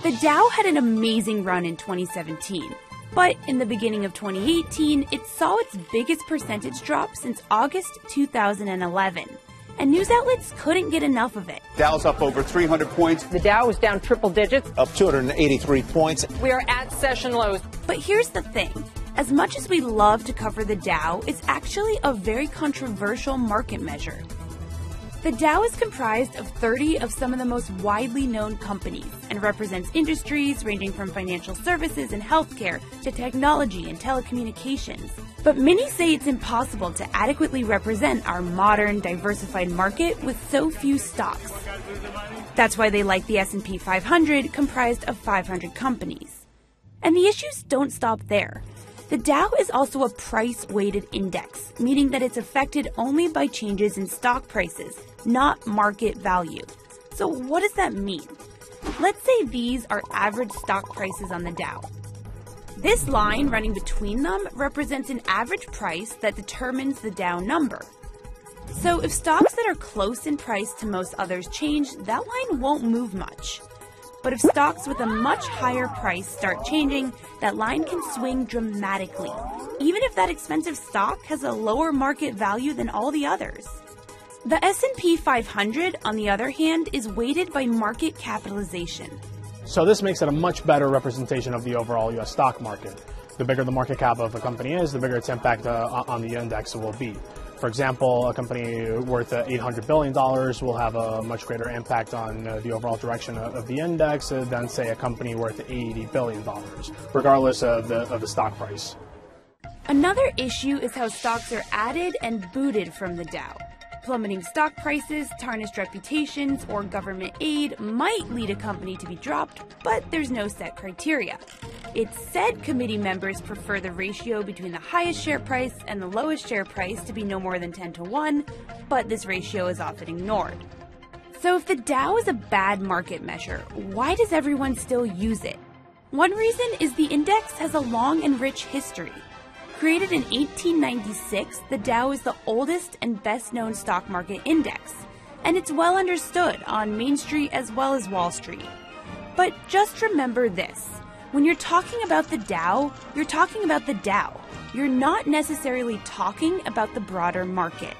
The Dow had an amazing run in 2017, but in the beginning of 2018, it saw its biggest percentage drop since August 2011. And news outlets couldn't get enough of it. Dow's up over 300 points. The Dow was down triple digits. Up 283 points. We are at session lows. But here's the thing. As much as we love to cover the Dow, it's actually a very controversial market measure. The Dow is comprised of 30 of some of the most widely known companies and represents industries ranging from financial services and healthcare to technology and telecommunications. But many say it's impossible to adequately represent our modern, diversified market with so few stocks. That's why they like the S&P 500, comprised of 500 companies. And the issues don't stop there. The Dow is also a price-weighted index, meaning that it's affected only by changes in stock prices, not market value. So what does that mean? Let's say these are average stock prices on the Dow. This line running between them represents an average price that determines the Dow number. So if stocks that are close in price to most others change, that line won't move much. But if stocks with a much higher price start changing, that line can swing dramatically, even if that expensive stock has a lower market value than all the others. The S&P 500, on the other hand, is weighted by market capitalization. So this makes it a much better representation of the overall U.S. stock market. The bigger the market cap of a company is, the bigger its impact on the index will be. For example, a company worth $800 billion will have a much greater impact on the overall direction of the index than, say, a company worth $80 billion, regardless of the stock price. Another issue is how stocks are added and booted from the Dow. Plummeting stock prices, tarnished reputations, or government aid might lead a company to be dropped, but there's no set criteria. It's said committee members prefer the ratio between the highest share price and the lowest share price to be no more than 10-to-1, but this ratio is often ignored. So if the Dow is a bad market measure, why does everyone still use it? One reason is the index has a long and rich history. Created in 1896, the Dow is the oldest and best-known stock market index, and it's well understood on Main Street as well as Wall Street. But just remember this. When you're talking about the Dow, you're talking about the Dow. You're not necessarily talking about the broader market.